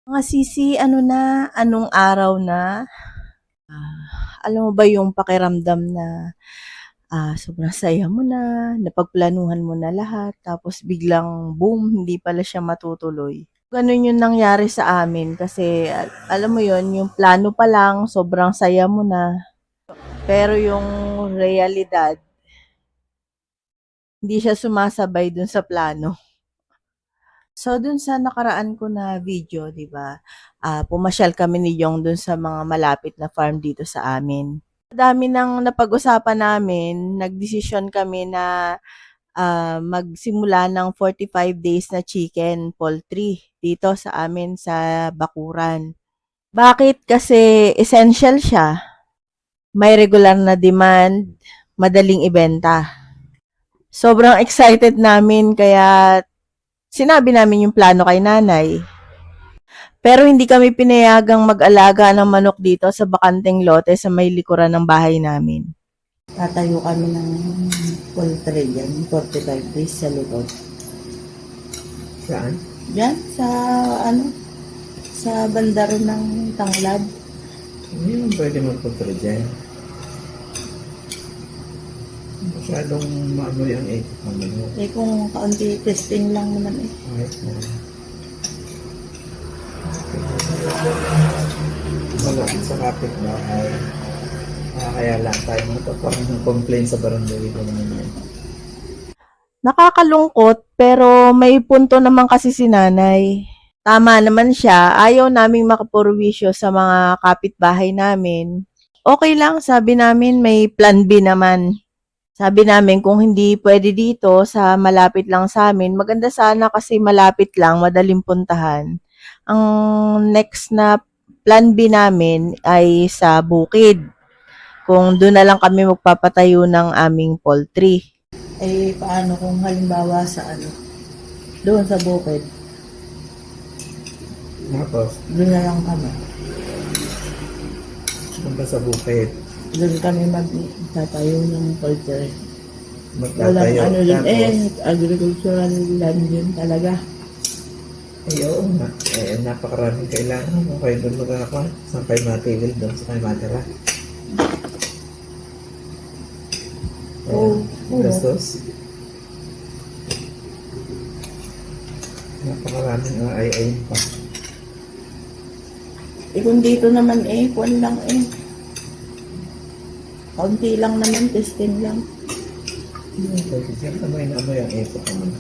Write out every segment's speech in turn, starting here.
Mga sisi, ano na, anong araw na? Alam mo ba yung pakiramdam na sobrang saya mo na, napagplanuhan mo na lahat, tapos biglang boom, hindi pala siya matutuloy. Ganun yung nangyari sa amin kasi alam mo yon yung plano pa lang, sobrang saya mo na, pero yung realidad, hindi siya sumasabay dun sa plano. So, dun sa nakaraan ko na video, 'di ba, pumasyal kami ni Yong dun sa mga malapit na farm dito sa amin. Dami ng napag-usapan namin, nagdesisyon kami na magsimula ng 45 days na chicken poultry dito sa amin sa Bakuran. Bakit? Kasi essential siya. May regular na demand, madaling ibenta. Sobrang excited namin kaya sinabi namin yung plano kay nanay. Pero hindi kami pinayagang mag-alaga ng manok dito sa bakanteng lote sa may likuran ng bahay namin. Tatayo kami ng poultry dyan, 45 days sa likod. Saan? Diyan, sa banda rin ng Tanglad. Hindi naman pwede magpunta dyan. Masyadong maamoy ang ito naman mo. Eh kung kaunti testing lang naman eh. Kahit na malapit sa kapitbahay. Kaya lang tayo magpaparang ng complaint sa barangay ko naman yan. Nakakalungkot pero may punto naman kasi si nanay. Tama naman siya, ayaw naming makapurwisyo sa mga kapitbahay namin. Okay lang, sabi namin may plan B naman. Sabi namin kung hindi pwede dito sa malapit lang sa amin, maganda sana kasi malapit lang, madaling puntahan. Ang next na plan B namin ay sa bukid. Kung doon na lang kami magpapatayo ng aming poultry. Eh paano kung halimbawa sa doon sa bukid, Tapos, doon na lang kami. punta sa bukid. Doon kami magtatayo ng poultry. Walang Magtatayo. ano din, Tapos, agricultural land yun talaga. ay oo nga. Napakaraming kailangan kung kayo doon magkakakuha. Saan kayo matigil doon? Saan kayo matira? Oo. Gastos. Napakaraming ay pa. Eh kung dito naman kuwan lang kaunti lang naman, testing lang. Siyempre amoy ang ipot naman.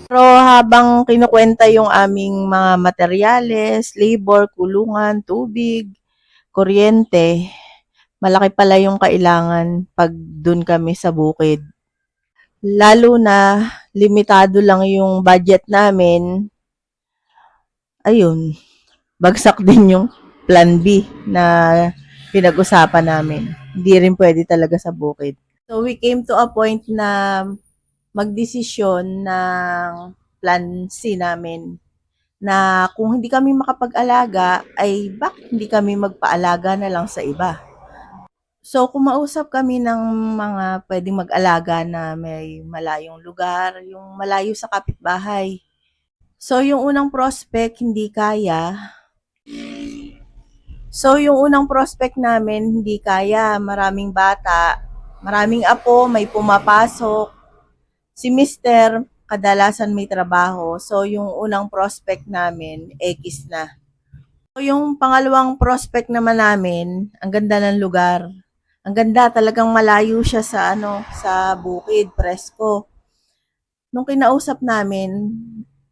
Pero habang kinukwenta yung aming mga materyales, labor, kulungan, tubig, kuryente, malaki pala yung kailangan pag dun kami sa bukid. Lalo na limitado lang yung budget namin. Ayun, bagsak din yung plan B na pinag-usapan namin. Hindi rin pwede talaga sa bukid. So we came to a point na magdesisyon ng plan C namin na kung hindi kami makapag-alaga ay bakit hindi kami magpaalaga na lang sa iba. So kumausap kami ng mga pwedeng mag-alaga na may malayong lugar, yung malayo sa kapitbahay. So yung unang prospect hindi kaya. Namin hindi kaya, maraming bata, maraming apo, may pumapasok. Si Mister, kadalasan may trabaho. So, yung unang prospect namin, X na. So, yung pangalawang prospect naman namin, ang ganda ng lugar. Ang ganda, talagang malayo siya sa bukid, presko. Nung kinausap namin,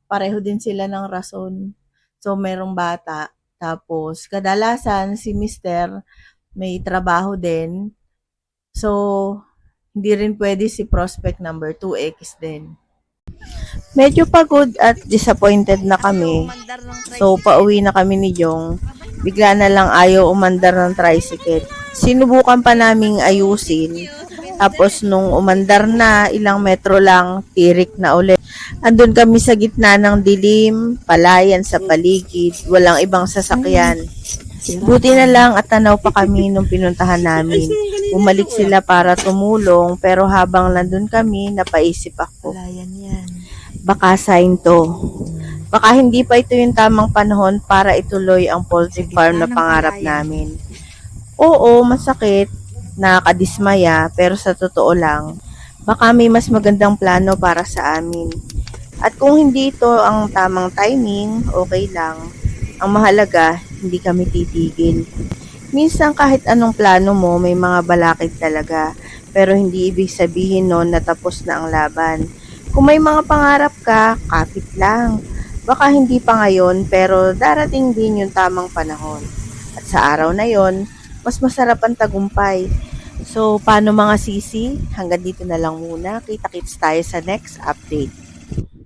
pareho din sila ng rason. So, merong bata. Tapos, kadalasan si Mister, may trabaho din. So, hindi rin pwede si prospect number 2, X din. Medyo pagod at disappointed na kami. So, pauwi na kami ni Jong. Bigla na lang ayaw umandar ng tricycle. Sinubukan pa naming ayusin. Tapos nung umandar na, ilang metro lang, tirik na ulit. Andun kami sa gitna ng dilim, palayan sa paligid, walang ibang sasakyan. Buti na lang at tanaw pa kami nung pinuntahan namin. Bumalik sila para tumulong, pero habang nandun kami, napaisip ako. Palayan yan. Baka sign to. Baka hindi pa ito yung tamang panahon para ituloy ang poultry farm na pangarap namin. Oo, masakit, nakakadismaya, pero sa totoo lang, baka may mas magandang plano para sa amin. At kung hindi ito ang tamang timing, okay lang. Ang mahalaga, hindi kami titigil. Minsan kahit anong plano mo, may mga balakid talaga. Pero hindi ibig sabihin nun na tapos na ang laban. Kung may mga pangarap ka, kapit lang. Baka hindi pa ngayon, pero darating din yung tamang panahon. At sa araw na yon, mas masarap ang tagumpay. So, paano mga sisi? Hanggang dito na lang muna. Kita-kits tayo sa next update.